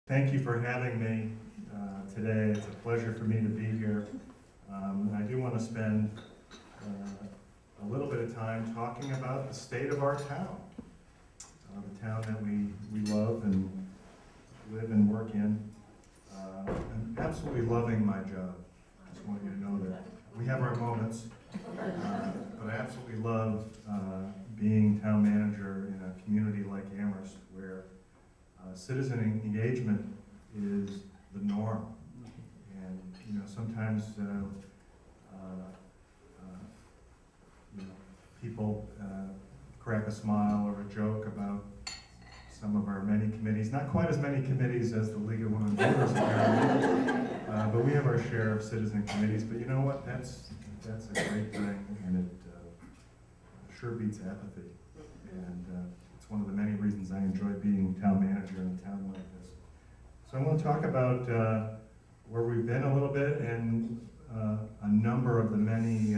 Thank you for having me today. It's a pleasure for me to be here. I do want to spend a little bit of time talking about the state of our town. The town that we love and live and work in. I'm absolutely loving my job. I just want you to know that. We have our moments, but I absolutely love being town manager in a community like Amherst, where citizen engagement is the norm. And sometimes people crack a smile or a joke about some of our many committees. Not quite as many committees as the League of Women Voters apparently, but we have our share of citizen committees. But you know what? That's a great thing, and it sure beats apathy. And it's one of the many reasons I enjoy being town manager in a town like this. So I want to talk about where we've been a little bit and a number of the many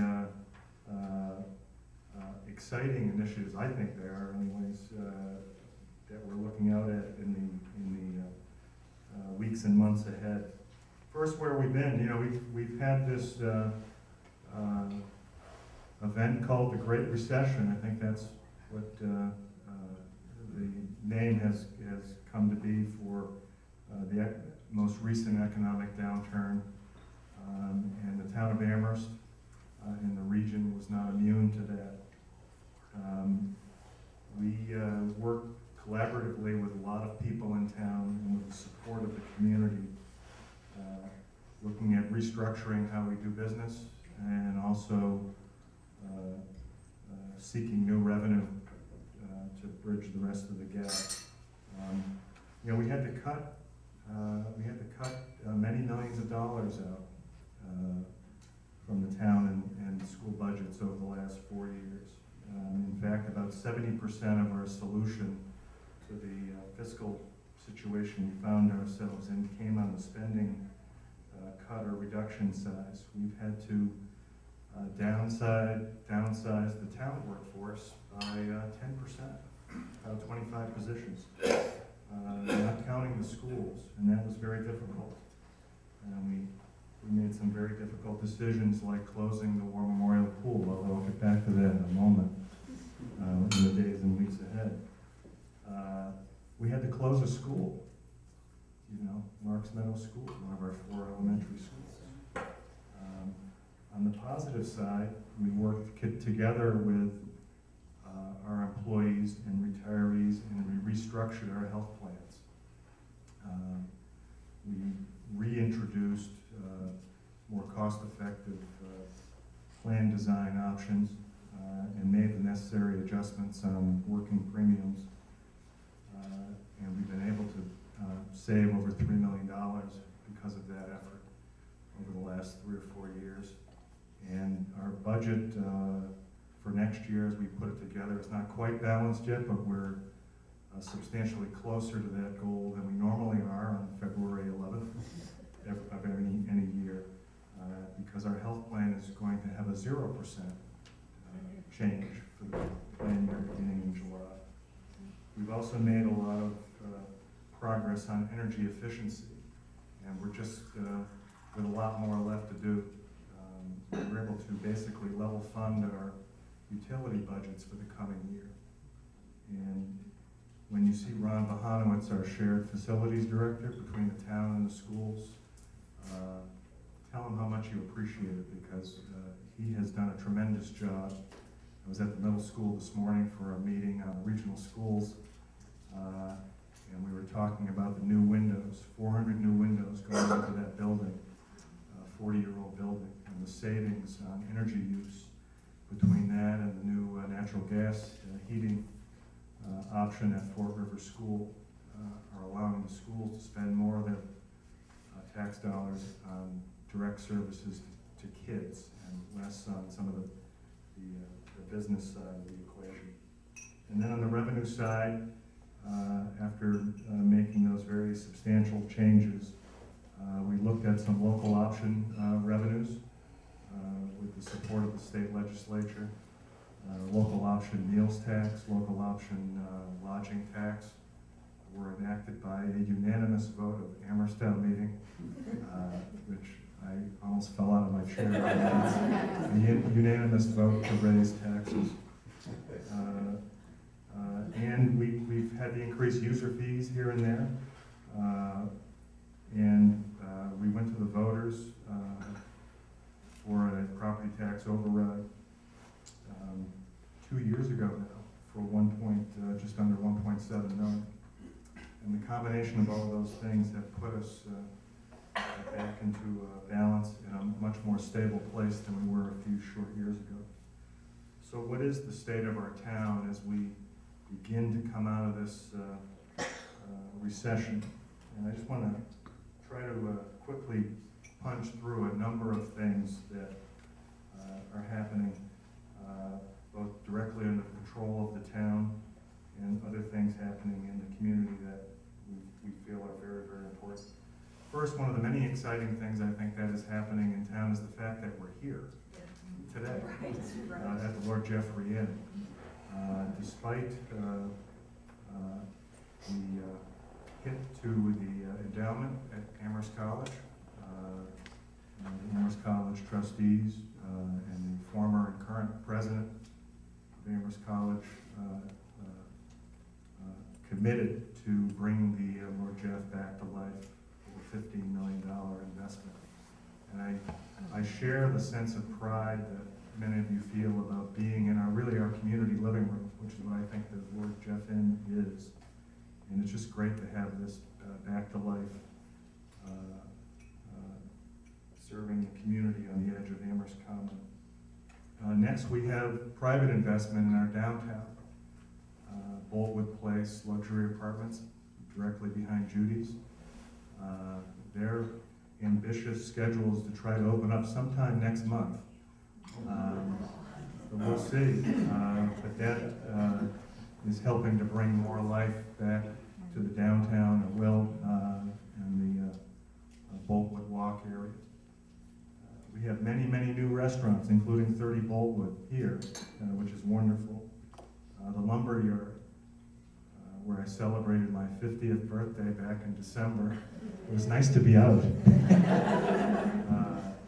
exciting initiatives, I think there are anyways, that we're looking out at in the weeks and months ahead. First, where we've been, we've had this event called the Great Recession. I think that's what the name has come to be for the most recent economic downturn. And the town of Amherst in the region was not immune to that. We work collaboratively with a lot of people in town and with the support of the community, looking at restructuring how we do business and also seeking new revenue to bridge the rest of the gap. We had to cut many millions of dollars out from the town and school budgets over the last 4 years. In fact, about 70% of our solution to the fiscal situation we found ourselves in came on the spending cut or reduction size. We've had to downsize the town workforce by 10%, about 25 positions, not counting the schools, and that was very difficult. We made some very difficult decisions, like closing the War Memorial Pool, although I'll get back to that in a moment, in the days and weeks ahead. We had to close a school, Marks Meadow School, one of our 4 elementary schools. On the positive side, we worked together with our employees and retirees, and we restructured our health plans. We reintroduced more cost-effective plan design options and made the necessary adjustments on working premiums. And we've been able to save over $3 million because of that effort over the last 3 or 4 years. And our budget for next year, as we put it together, is not quite balanced yet, but we're substantially closer to that goal than we normally are on February 11th of any year, because our health plan is going to have a 0% change for the plan year beginning in July. We've also made a lot of progress on energy efficiency, and we're just with a lot more left to do. We're able to basically level fund our utility budgets for the coming year. And when you see Ron Bahanowitz, our shared facilities director between the town and the schools, tell him how much you appreciate it, because he has done a tremendous job. I was at the middle school this morning for a meeting on regional schools, and we were talking about the new windows, 400 new windows going into that building, a 40-year-old building, and the savings on energy use between that and the new natural gas heating option at Fort River School are allowing the schools to spend more of their tax dollars on direct services to kids and less on some of the business side of the equation. And then on the revenue side, after making those very substantial changes, we looked at some local option revenues with the support of the state legislature, local option meals tax, local option lodging tax, were enacted by a unanimous vote of Amherst Town meeting, which I almost fell out of my chair. A unanimous vote to raise taxes. And we've had to increase user fees here and there. We went to the voters for a property tax override 2 years ago now for just under 1.7 million. And the combination of all of those things have put us back into balance in a much more stable place than we were a few short years ago. So what is the state of our town as we begin to come out of this recession? And I just want to try to quickly punch through a number of things that are happening both directly under the control of the town and other things happening in the community that we feel are very, very important. First, one of the many exciting things I think that is happening in town is the fact that we're here today at the Lord Jeffery Inn. Despite the hit to the endowment at Amherst College, the Amherst College trustees and the former and current president of Amherst College committed to bring the Lord Jeff back to life with a $15 million investment. And I share the sense of pride that many of you feel about being in our community living room, which is what I think the Lord Jeff Inn is. And it's just great to have this back to life, serving the community on the edge of Amherst Common. Next, we have private investment in our downtown. Boltwood Place luxury apartments, directly behind Judy's. Their ambitious schedule is to try to open up sometime next month. So we'll see. But that is helping to bring more life back to the downtown and the Boltwood Walk area. We have many, many new restaurants, including 30 Boltwood here, which is wonderful. The Lumber Yard, where I celebrated my 50th birthday back in December. It was nice to be out.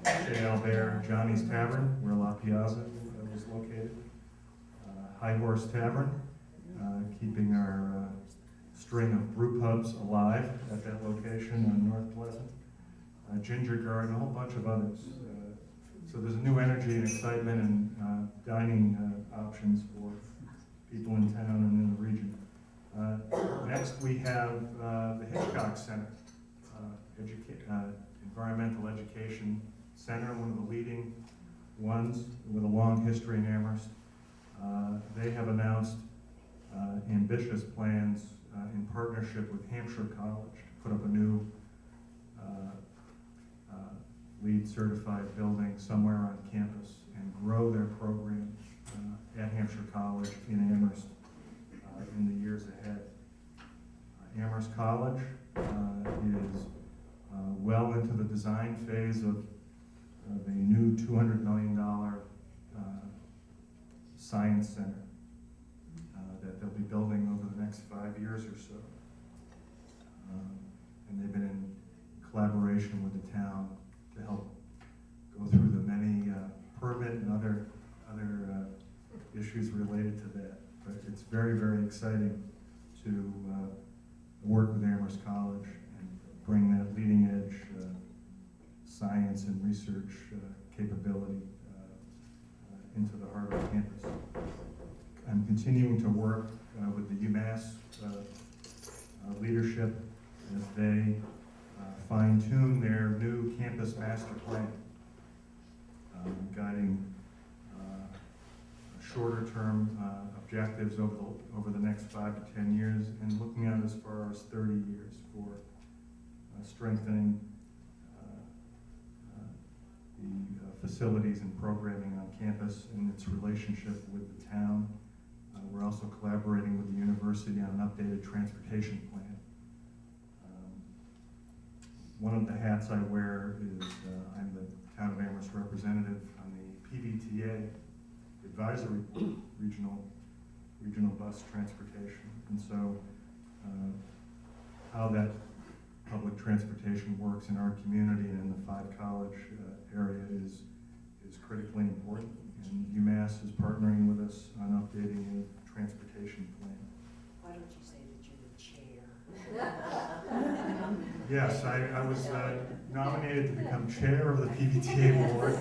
Chez Albert, Johnny's Tavern, where La Piazza was located. High Horse Tavern, keeping our string of brew pubs alive at that location on North Pleasant. Ginger Garden, a whole bunch of others. So there's a new energy and excitement and dining options for people in town and in the region. Next we have the Hitchcock Center, Environmental Education Center, one of the leading ones with a long history in Amherst. They have announced ambitious plans in partnership with Hampshire College to put up a new LEED certified building somewhere on campus and grow their program at Hampshire College in Amherst in the years ahead. Amherst College is well into the design phase of a new $200 million science center that they'll be building over the next 5 years or so. And they've been in collaboration with the town to help go through the many permit and other issues related to that. But it's very, very exciting to work with Amherst College and bring that leading edge science and research capability into the heart of campus. I'm continuing to work with the UMass leadership as they fine-tune their new campus master plan, guiding shorter-term objectives over the next 5 to 10 years, and looking out as far as 30 years for strengthening the facilities and programming on campus and its relationship with the town. We're also collaborating with the university on an updated transportation plan. One of the hats I wear is I'm the Town of Amherst representative on the PBTA advisory board, regional bus transportation. And so how that public transportation works in our community and in the Five College area is critically important. And UMass is partnering with us on updating a transportation plan. Why don't you say that you're the chair? Yes, I was nominated to become chair of the PBTA board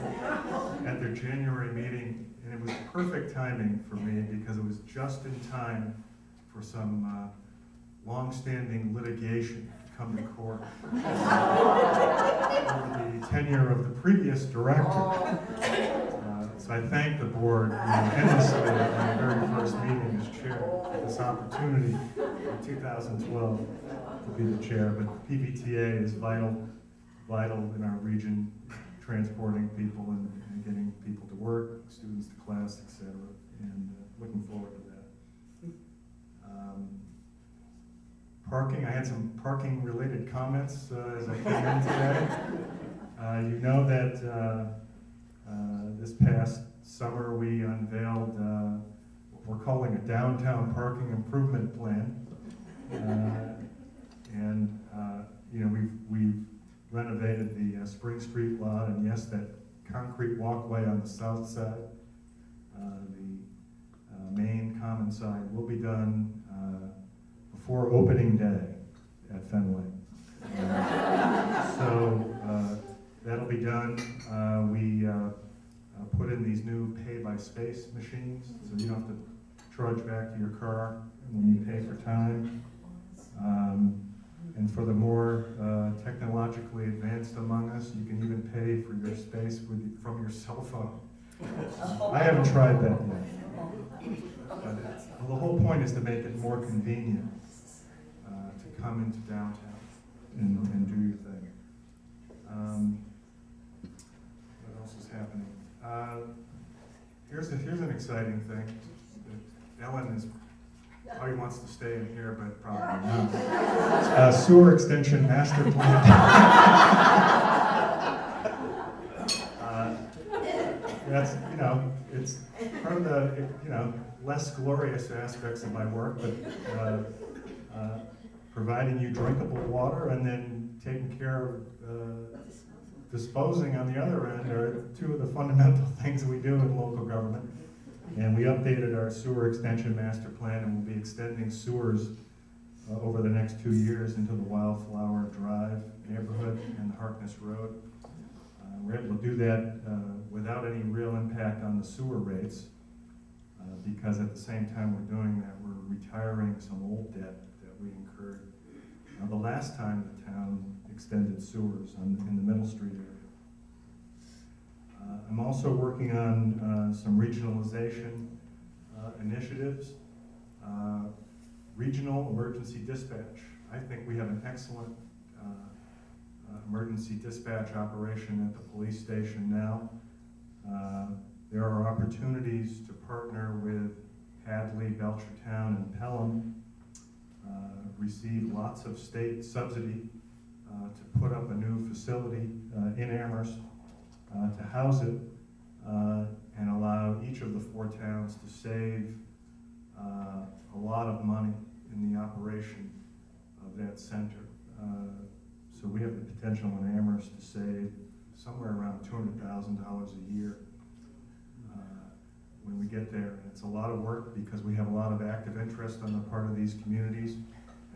at their January meeting, and it was perfect timing for me because it was just in time for some long-standing litigation to come to court over the tenure of the previous director. So I thank the board endlessly at my very first meeting as chair for this opportunity in 2012 to be the chair. But PBTA is vital in our region, transporting people and getting people to work, students to class, etc. And looking forward to that. Parking, I had some parking related comments as I came in today. You know that this past summer we unveiled what we're calling a downtown parking improvement plan. We've renovated the Spring Street lot, and yes, that concrete walkway on the south side, the main common side will be done before opening day at Fenway. That'll be done. We put in these new pay-by-space machines, so you don't have to trudge back to your car when you pay for time. And for the more technologically advanced among us, you can even pay for your space from your cell phone. I haven't tried that yet. But the whole point is to make it more convenient to come into downtown and do your thing. What else is happening? Here's an exciting thing. Ellen probably wants to stay in here, but probably not. Sewer extension master plan. That's, it's part of the, less glorious aspects of my work, but providing you drinkable water and then taking care of disposing on the other end are two of the fundamental things we do in local government. And we updated our sewer extension master plan, and we'll be extending sewers over the next 2 years into the Wildflower Drive neighborhood and the Harkness Road. We're able to do that without any real impact on the sewer rates, because at the same time we're doing that, we're retiring some old debt that we incurred the last time the town extended sewers in the Middle Street area. I'm also working on some regionalization initiatives. Regional emergency dispatch. I think we have an excellent emergency dispatch operation at the police station now. There are opportunities to partner with Hadley, Belchertown, and Pelham, receive lots of state subsidy to put up a new facility in Amherst to house it and allow each of the 4 towns to save a lot of money in the operation of that center. So we have the potential in Amherst to save somewhere around $200,000 a year when we get there. And it's a lot of work because we have a lot of active interest on the part of these communities.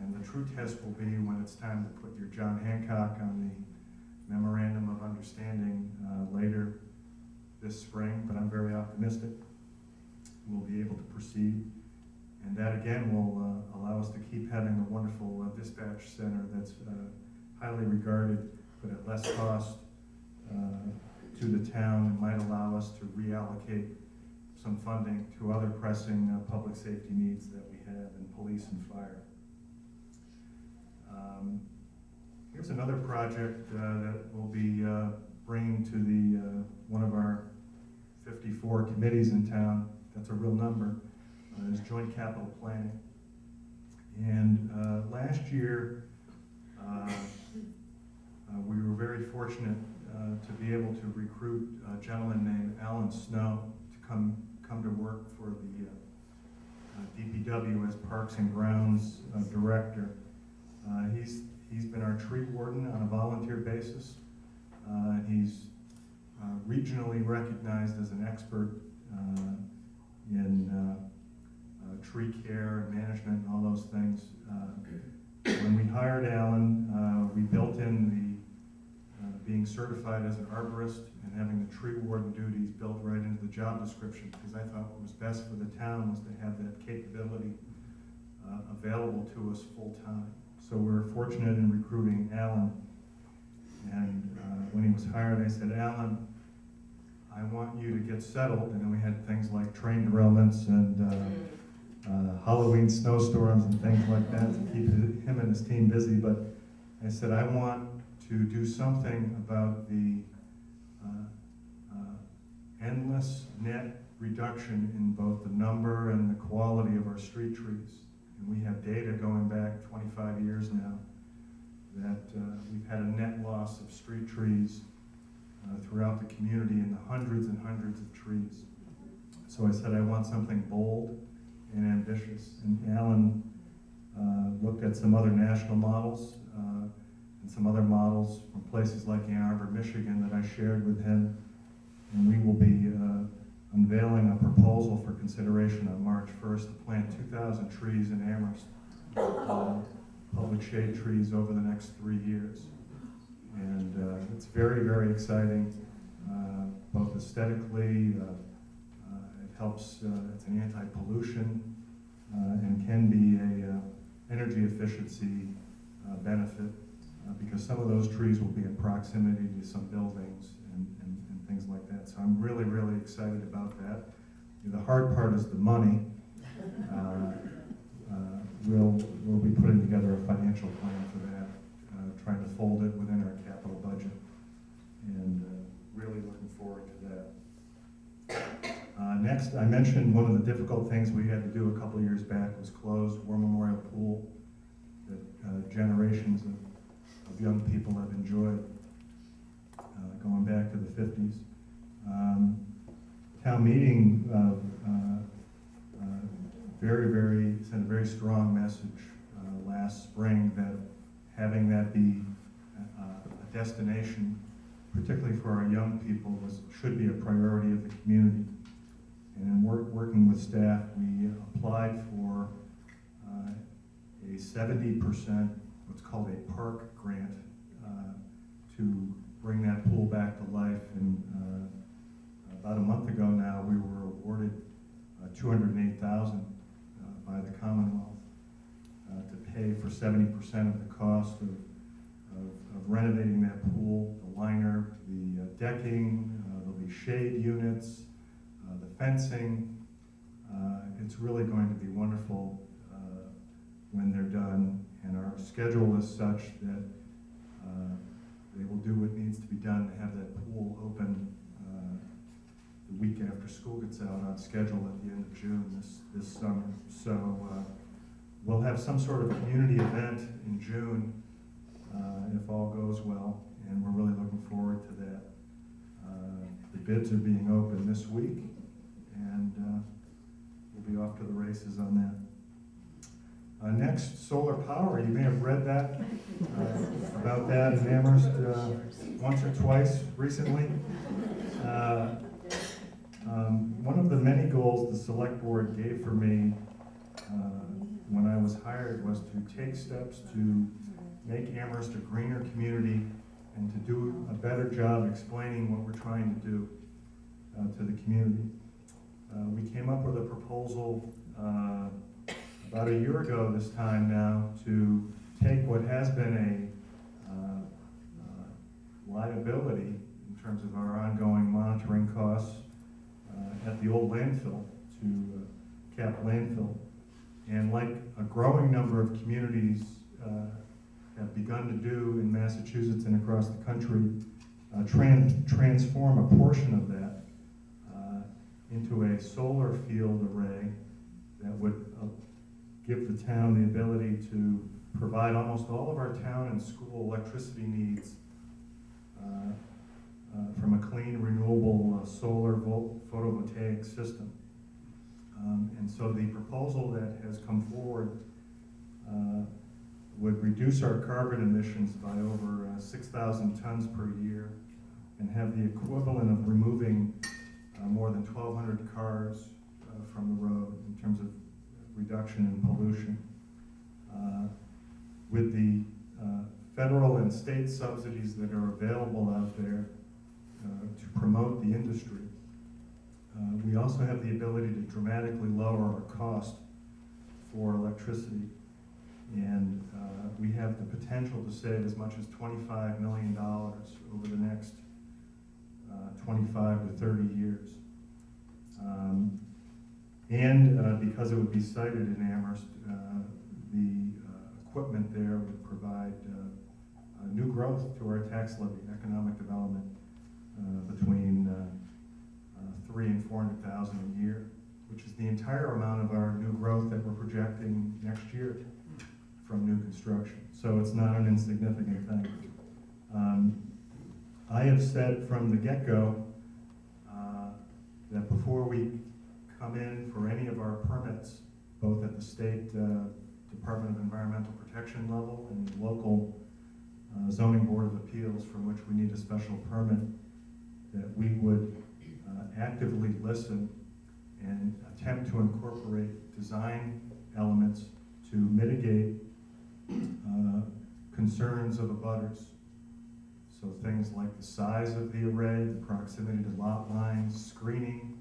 And the true test will be when it's time to put your John Hancock on the Memorandum of Understanding later this spring, but I'm very optimistic we'll be able to proceed. And that again will allow us to keep having a wonderful dispatch center that's highly regarded, but at less cost to the town, and might allow us to reallocate some funding to other pressing public safety needs that we have in police and fire. Here's another project that we'll be bringing to the one of our 54 committees in town. That's a real number. Is joint capital planning. And last year, we were very fortunate to be able to recruit a gentleman named Alan Snow to come to work for the DPW as Parks and Grounds Director. He's been our tree warden on a volunteer basis. He's regionally recognized as an expert in tree care, management, and all those things. When we hired Alan, we built in the being certified as an arborist and having the tree warden duties built right into the job description, because I thought what was best for the town was to have that capability available to us full-time. So we were fortunate in recruiting Alan. And when he was hired, I said, Alan, I want you to get settled. And then we had things like train derailments and Halloween snowstorms and things like that to keep him and his team busy. But I said, I want to do something about the endless net reduction in both the number and the quality of our street trees. And we have data going back 25 years now that we've had a net loss of street trees throughout the community in the hundreds and hundreds of trees. So I said I want something bold and ambitious. And Alan looked at some other national models and some other models from places like Ann Arbor, Michigan that I shared with him. And we will be unveiling a proposal for consideration on March 1st to plant 2,000 trees in Amherst, public shade trees over the next 3 years. And it's very, very exciting, both aesthetically, it helps, it's an anti-pollution, and can be a energy efficiency benefit, because some of those trees will be in proximity to some buildings and things like that. So I'm really, really excited about that. The hard part is the money. We'll be putting together a financial plan for that, trying to fold it within our capital budget, and really looking forward to that. Next, I mentioned one of the difficult things we had to do a couple years back was close War Memorial Pool that generations of young people have enjoyed, going back to the 50s. Town meeting sent a very strong message last spring that having that be a destination, particularly for our young people, should be a priority of the community. And in working with staff, we applied for a 70%, what's called a park grant, to bring that pool back to life. And about a month ago now, we were awarded $208,000 by the Commonwealth to pay for 70% of the cost of renovating that pool, the liner, the decking, there'll be shade units, the fencing. It's really going to be wonderful when they're done, and our schedule is such that they will do what needs to be done to have that pool open the week after school gets out, on schedule at the end of June this summer. So we'll have some sort of community event in June if all goes well, and we're really looking forward to that. The bids are being opened this week, and we'll be off to the races on that. Next, solar power. You may have read that, about that in Amherst once or twice recently. One of the many goals the select board gave for me when I was hired was to take steps to make Amherst a greener community and to do a better job explaining what we're trying to do to the community. We came up with a proposal about a year ago this time now to take what has been a liability in terms of our ongoing monitoring costs at the old landfill to cap landfill. And like a growing number of communities have begun to do in Massachusetts and across the country, transform a portion of that into a solar field array that would give the town the ability to provide almost all of our town and school electricity needs from a clean, renewable solar photovoltaic system. And so the proposal that has come forward would reduce our carbon emissions by over 6,000 tons per year and have the equivalent of removing more than 1,200 cars from the road in terms of reduction in pollution. With the federal and state subsidies that are available out there to promote the industry, we also have the ability to dramatically lower our cost for electricity. And we have the potential to save as much as $25 million over the next 25 to 30 years. Because it would be sited in Amherst, the equipment there would provide new growth to our tax levy, economic development between 300,000 and 400,000 a year, which is the entire amount of our new growth that we're projecting next year from new construction. So it's not an insignificant thing. I have said from the get-go that before we come in for any of our permits, both at the state Department of Environmental Protection level and the local zoning board of appeals from which we need a special permit, that we would actively listen and attempt to incorporate design elements to mitigate concerns of abutters. So things like the size of the array, the proximity to lot lines, screening,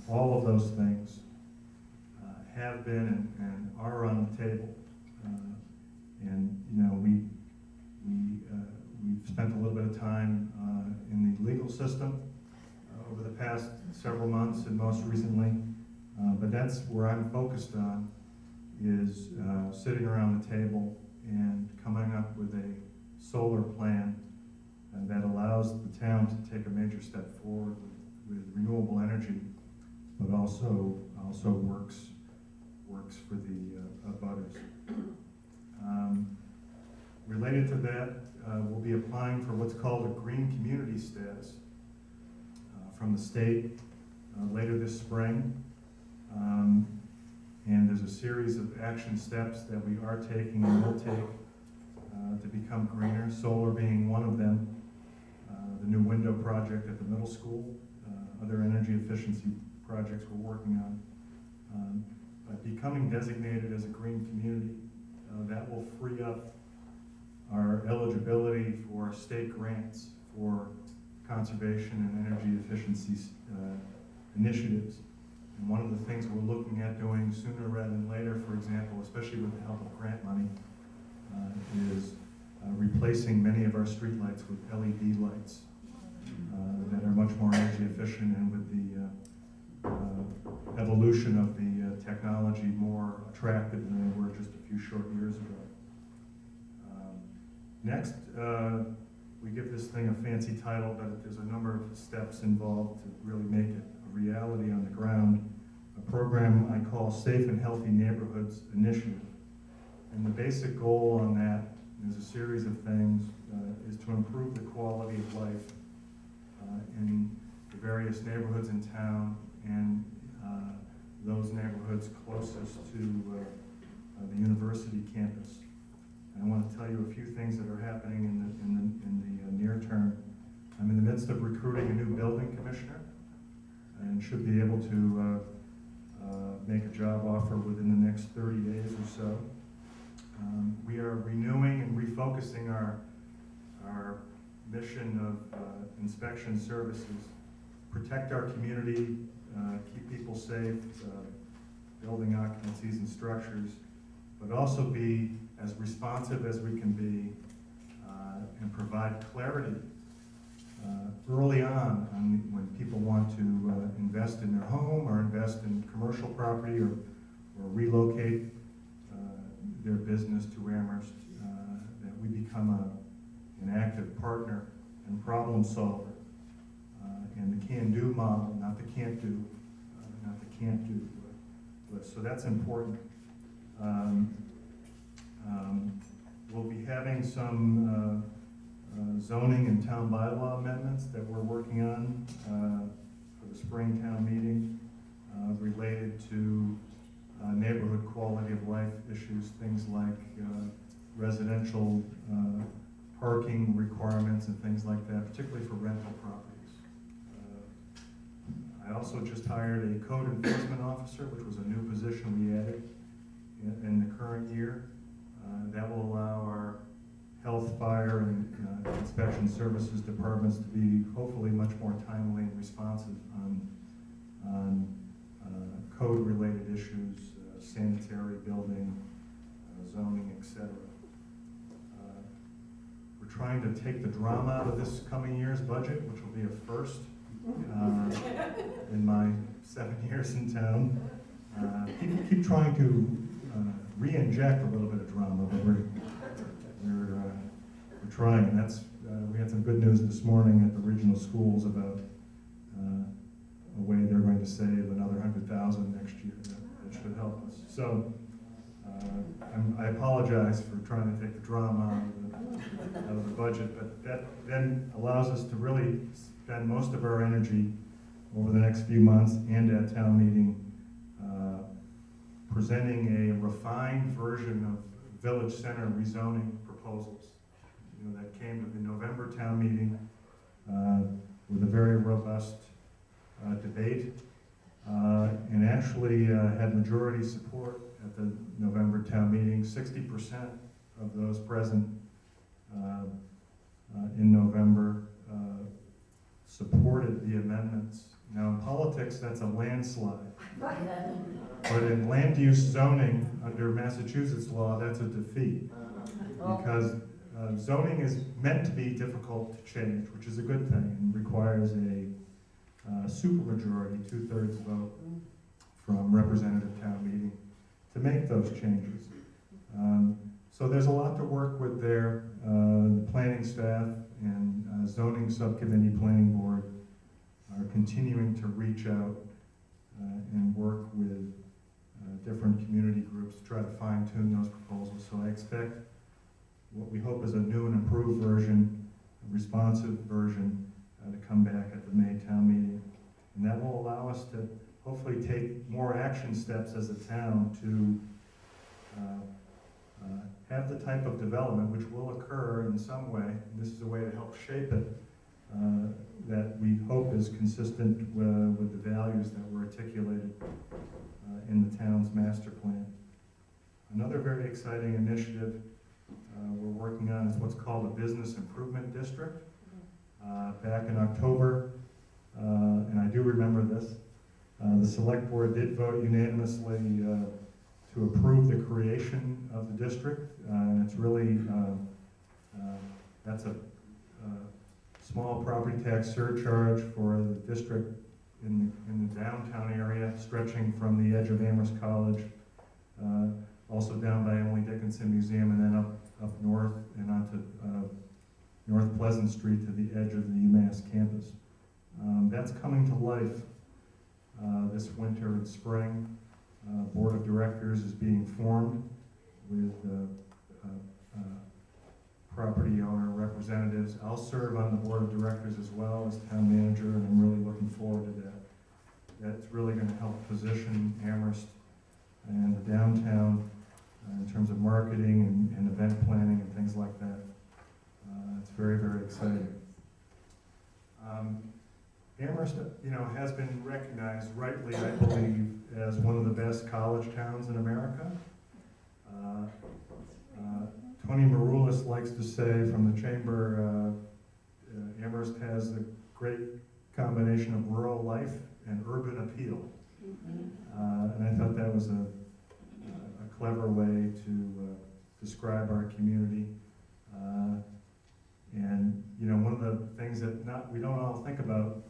all of those things have been and are on the table. We've spent a little bit of time in the legal system over the past several months and most recently, but that's where I'm focused on, is sitting around the table and coming up with a solar plan that allows the town to take a major step forward with renewable energy, but also works for the abutters. Related to that, we'll be applying for what's called a green community status from the state later this spring. And there's a series of action steps that we are taking and will take to become greener, solar being one of them. The new window project at the middle school, other energy efficiency projects we're working on. By becoming designated as a green community, that will free up our eligibility for state grants for conservation and energy efficiency initiatives. And one of the things we're looking at doing sooner rather than later, for example, especially with the help of grant money, is replacing many of our streetlights with LED lights that are much more energy efficient, and with the evolution of the technology more attractive than they were just a few short years ago. Next, we give this thing a fancy title, but there's a number of steps involved to really make it a reality on the ground. A program I call Safe and Healthy Neighborhoods Initiative. And the basic goal on that, there's a series of things, is to improve the quality of life in the various neighborhoods in town and those neighborhoods closest to the university campus. And I want to tell you a few things that are happening in the near term. I'm in the midst of recruiting a new building commissioner and should be able to make a job offer within the next 30 days or so. We are renewing and refocusing our mission of inspection services, protect our community, keep people safe, building occupancies and structures, but also be as responsive as we can be and provide clarity early on when people want to invest in their home or invest in commercial property or relocate their business to Amherst, that we become an active partner and problem solver, and the can-do model, not the can't-do, so that's important. We'll be having some zoning and town bylaw amendments that we're working on for the spring town meeting related to neighborhood quality of life issues, things like residential parking requirements and things like that, particularly for rental properties. I also just hired a code enforcement officer, which was a new position we added in the current year. That will allow our health, fire, and inspection services departments to be hopefully much more timely and responsive on code-related issues, sanitary, building, zoning, etc. We're trying to take the drama out of this coming year's budget, which will be a first in my 7 years in town. Keep trying to re-inject a little bit of drama, but we're trying, and that's we had some good news this morning at the regional schools about a way they're going to save another $100,000 next year. That should help us. So I apologize for trying to take the drama out of the budget, but that then allows us to really spend most of our energy over the next few months and at town meeting presenting a refined version of Village Center rezoning proposals. You know, that came to the November town meeting with a very robust debate and actually had majority support at the November town meeting. 60% of those present in November supported the amendments. Now in politics, that's a landslide. But in land use zoning under Massachusetts law, that's a defeat. Because zoning is meant to be difficult to change, which is a good thing, and requires a supermajority, 2/3 vote from representative town meeting to make those changes. So there's a lot to work with there. The planning staff and zoning subcommittee planning board are continuing to reach out and work with different community groups to try to fine-tune those proposals. So I expect what we hope is a new and improved version, a responsive version, to come back at the May town meeting. And that will allow us to hopefully take more action steps as a town to have the type of development which will occur in some way, and this is a way to help shape it, that we hope is consistent with the values that were articulated in the town's master plan. Another very exciting initiative we're working on is what's called a business improvement district. Back in October, and I do remember this, the select board did vote unanimously to approve the creation of the district, and it's really, that's a small property tax surcharge for the district in the downtown area, stretching from the edge of Amherst College, also down by Emily Dickinson Museum, and then up north and onto North Pleasant Street to the edge of the UMass campus. That's coming to life this winter and spring. Board of directors is being formed with property owner representatives. I'll serve on the board of directors as well as town manager, and I'm really looking forward to that. That's really going to help position Amherst and the downtown in terms of marketing and event planning and things like that. It's very, very exciting. Amherst, has been recognized rightly, I believe, as one of the best college towns in America. Tony Maroulis likes to say from the chamber, Amherst has a great combination of rural life and urban appeal. And I thought that was a clever way to describe our community. And one of the things that we don't all think about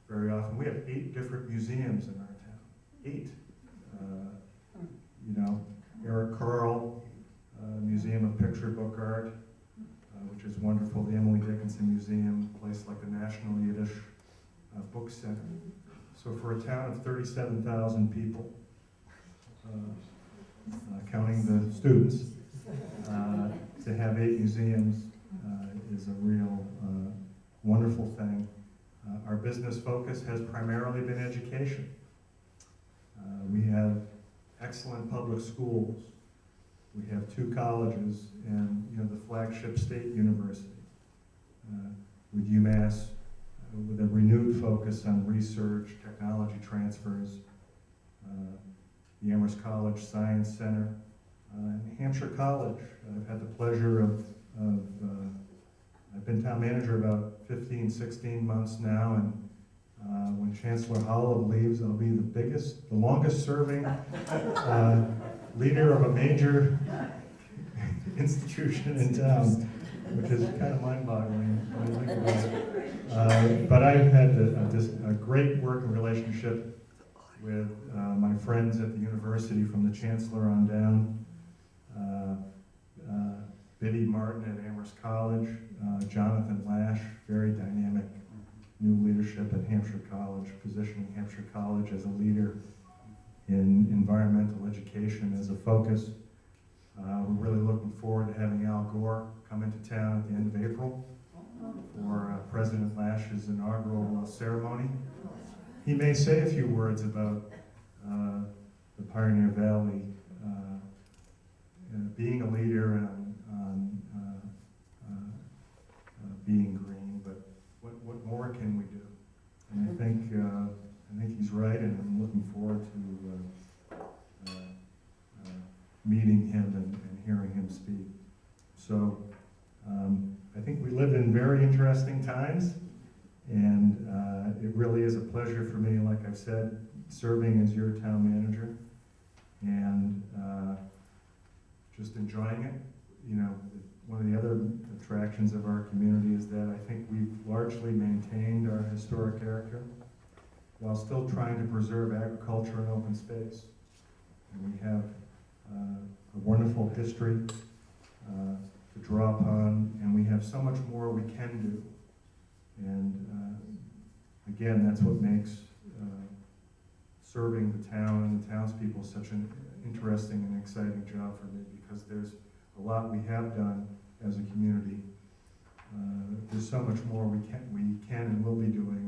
very often, we have 8 different museums in our town. 8. Eric Carle, Museum of Picture Book Art, which is wonderful. The Emily Dickinson Museum, a place like the National Yiddish Book Center. So for a town of 37,000 people, counting the students, to have 8 museums is a real wonderful thing. Our business focus has primarily been education. We have excellent public schools. We have 2 colleges and, the flagship state university with UMass, with a renewed focus on research, technology transfers, the Amherst College Science Center, and Hampshire College. I've had the pleasure of I've been town manager about 15, 16 months now, and when Chancellor Holland leaves, I'll be the longest serving leader of a major institution in town, which is kind of mind-boggling when you think about it. But I've had a great working relationship with my friends at the university, from the chancellor on down. Biddy Martin at Amherst College, Jonathan Lash, very dynamic new leadership at Hampshire College, positioning Hampshire College as a leader in environmental education as a focus. We're really looking forward to having Al Gore come into town at the end of April for President Lash's inaugural ceremony. He may say a few words about the Pioneer Valley being a leader and being green, but what more can we do? And I think he's right, and I'm looking forward to meeting him and hearing him speak. So I think we live in very interesting times, and it really is a pleasure for me, like I've said, serving as your town manager, and just enjoying it. One of the other attractions of our community is that I think we've largely maintained our historic character while still trying to preserve agriculture and open space. And we have a wonderful history to draw upon, and we have so much more we can do. And again, that's what makes serving the town and the townspeople such an interesting and exciting job for me, because there's a lot we have done as a community. There's so much more we can and will be doing